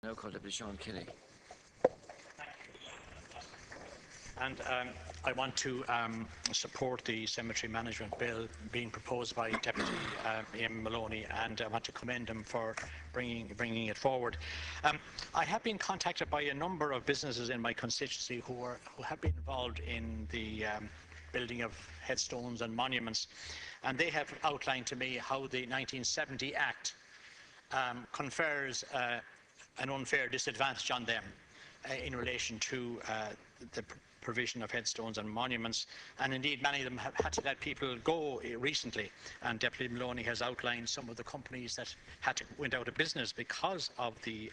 Now called Deputy Sean Kelly. And I want to support the cemetery management bill being proposed by Deputy Ian Maloney, and I want to commend him for bringing it forward. I have been contacted by a number of businesses in my constituency who have been involved in the building of headstones and monuments, and they have outlined to me how the 1970 Act confers an unfair disadvantage on them in relation to the provision of headstones and monuments, and indeed many of them have had to let people go recently, and Deputy Maloney has outlined some of the companies that went out of business because of the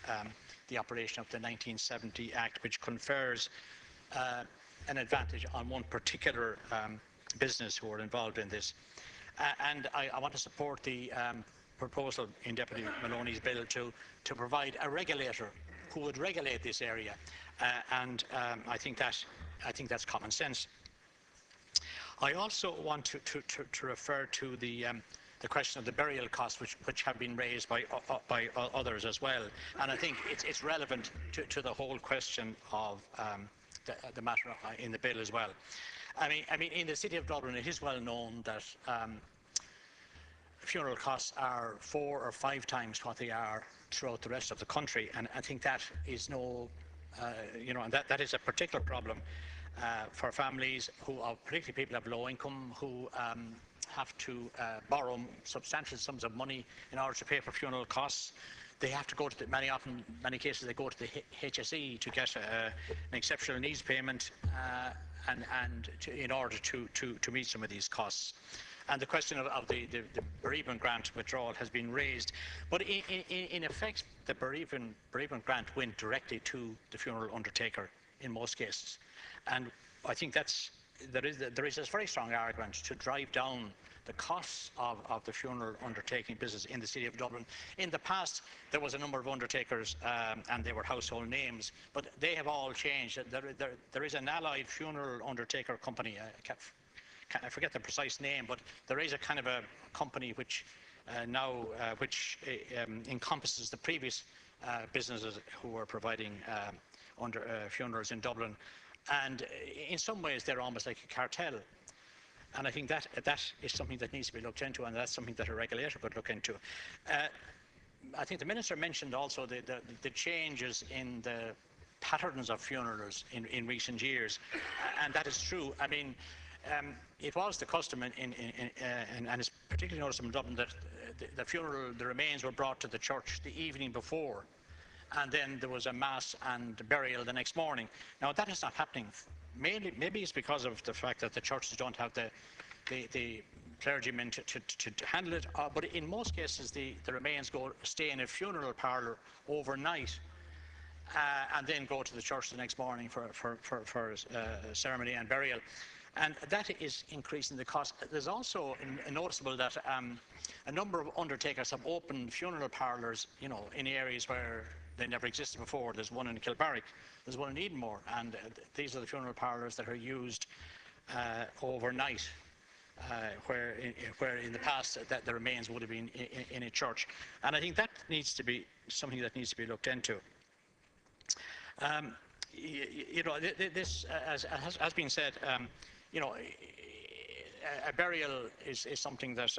operation of the 1970 Act, which confers an advantage on one particular business who are involved in this. And I want to support the proposal in Deputy Maloney's bill to provide a regulator who would regulate this area, and I think that's common sense. I also want to refer to the question of the burial costs, which have been raised by others as well, and I think it's relevant to the whole question of the matter in the bill as well. I mean, in the city of Dublin, it is well known that funeral costs are 4 or 5 times what they are throughout the rest of the country, and I think that is and that is a particular problem for families who are, particularly people of low income, who have to borrow substantial sums of money in order to pay for funeral costs. They have to go to many cases they go to the HSE to get an exceptional needs payment, in order to meet some of these costs. And the question of the bereavement grant withdrawal has been raised, but in effect, the bereavement grant went directly to the funeral undertaker in most cases, and I think there is a very strong argument to drive down the costs of the funeral undertaking business in the city of Dublin. In the past, there was a number of undertakers, and they were household names, but they have all changed. There is an allied funeral undertaker company. I forget the precise name, but there is a kind of a company which now encompasses the previous businesses who were providing funerals in Dublin, and in some ways they're almost like a cartel. And I think that is something that needs to be looked into, and that's something that a regulator could look into. I think the Minister mentioned also the changes in the patterns of funerals in recent years, and that is true. I mean, it was the custom, and it's particularly noticeable in Dublin, that the remains were brought to the church the evening before, and then there was a mass and burial the next morning. Now that is not happening. Maybe it's because of the fact that the churches don't have the clergymen to handle it, but in most cases the remains stay in a funeral parlour overnight, and then go to the church the next morning for ceremony and burial. And that is increasing the cost. There's also noticeable that a number of undertakers have opened funeral parlours, in areas where they never existed before. There's one in Kilbarrack, there's one in Edenmore, and these are the funeral parlours that are used overnight, where in the past that the remains would have been in a church. And I think that needs to be something that needs to be looked into. This, as has been said, a burial is something that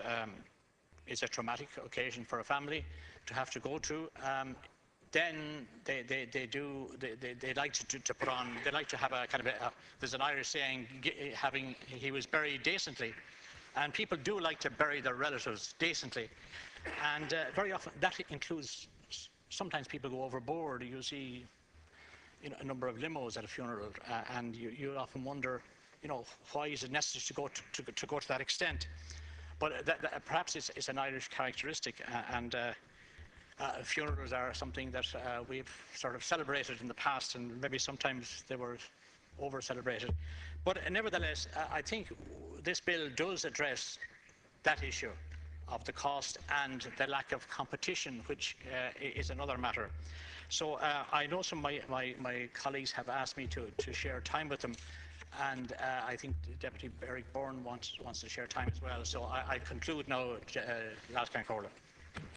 is a traumatic occasion for a family to have to go through. Then they like to put on. They like to have a kind of there's an Irish saying, he was buried decently, and people do like to bury their relatives decently, and very often that includes. Sometimes people go overboard. You see a number of limos at a funeral, and you often wonder, why is it necessary to go to that extent? But perhaps it's an Irish characteristic, and funerals are something that we've sort of celebrated in the past, and maybe sometimes they were over-celebrated. But nevertheless, I think this bill does address that issue of the cost and the lack of competition, which is another matter. So I know some of my colleagues have asked me to share time with them, and I think Deputy Eric Byrne wants to share time as well. So I conclude now, Last Corla.